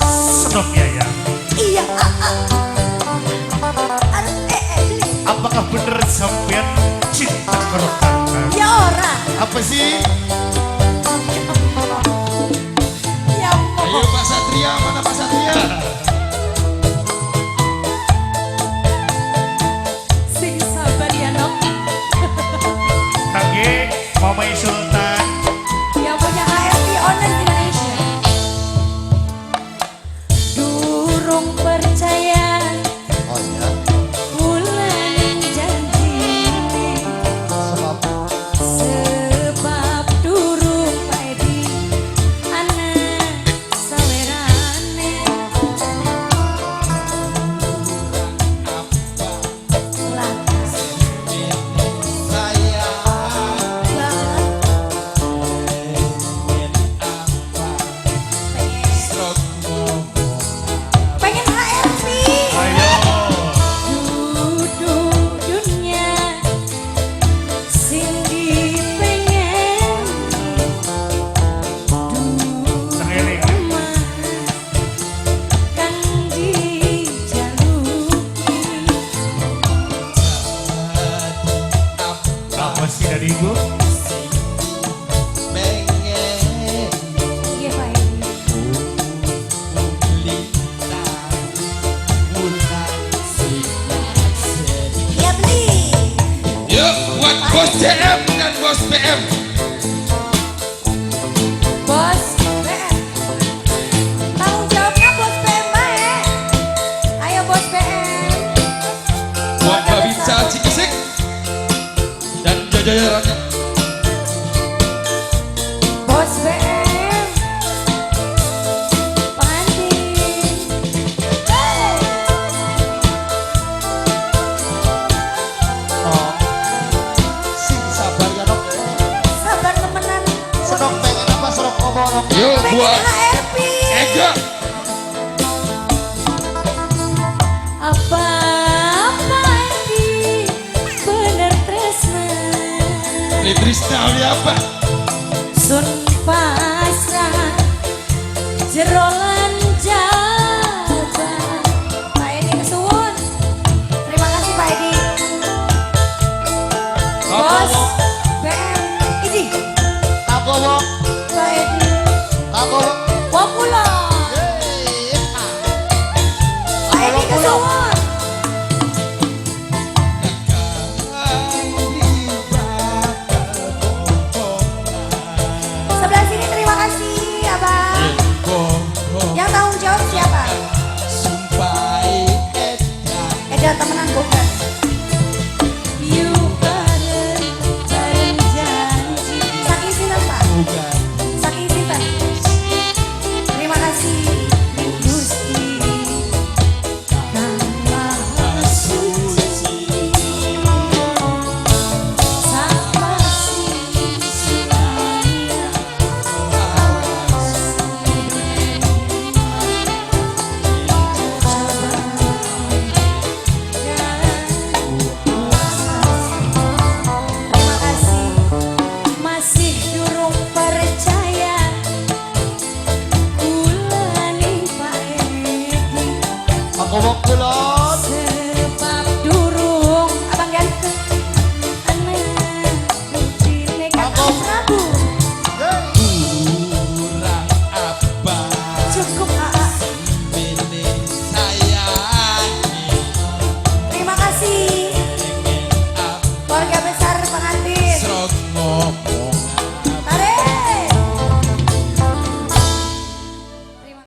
Senok ya ya. Iya. Apakah bener sampean cinta karo Kakang? Ya ora. Apa sih? Ya Ayo Pak Satria, mana Pak Satria? sing sabar ya Nok. Kage, Mamai Sultan. Yang punya HRT Honest Indonesia. Durung percaya. Oh ya. Bulan janji. Sebab durung pedi anak sawerane. Lantas Saya pengen HRT. Ayo. Duduk dunia sing dipengen. Sangeling. Rumah kang dijaluki. Apa sih dari ibu? pengen Iya Pak Edi. Iya beli. Yuk buat bos CM dan bos PM. Bos BM. Tanggung jawabnya bos BM bae. Ayo bos BM. Buat Babinsa Cikisik dan jajarannya. Bos BM. Pengantin. Hey. Oh, sing sabar ya Nok. Sabar temenan. Senok pengen apa senok ngomong. Yuk Pengen buat HRP. Ega. Apa ini bener tresna. Litrisna oli apa? Sun pasrah jerolan jaga. Pak Edi kesuwun. Terima kasih Pak Edi. Bos BM ini Tagowo. Pak Edi. Tagowo. Populo. Pak Edi kesuwun. Sebelah sini terima kasih Abang. Yang tanggung jawab siapa? Sumpah Eda temenan bukan.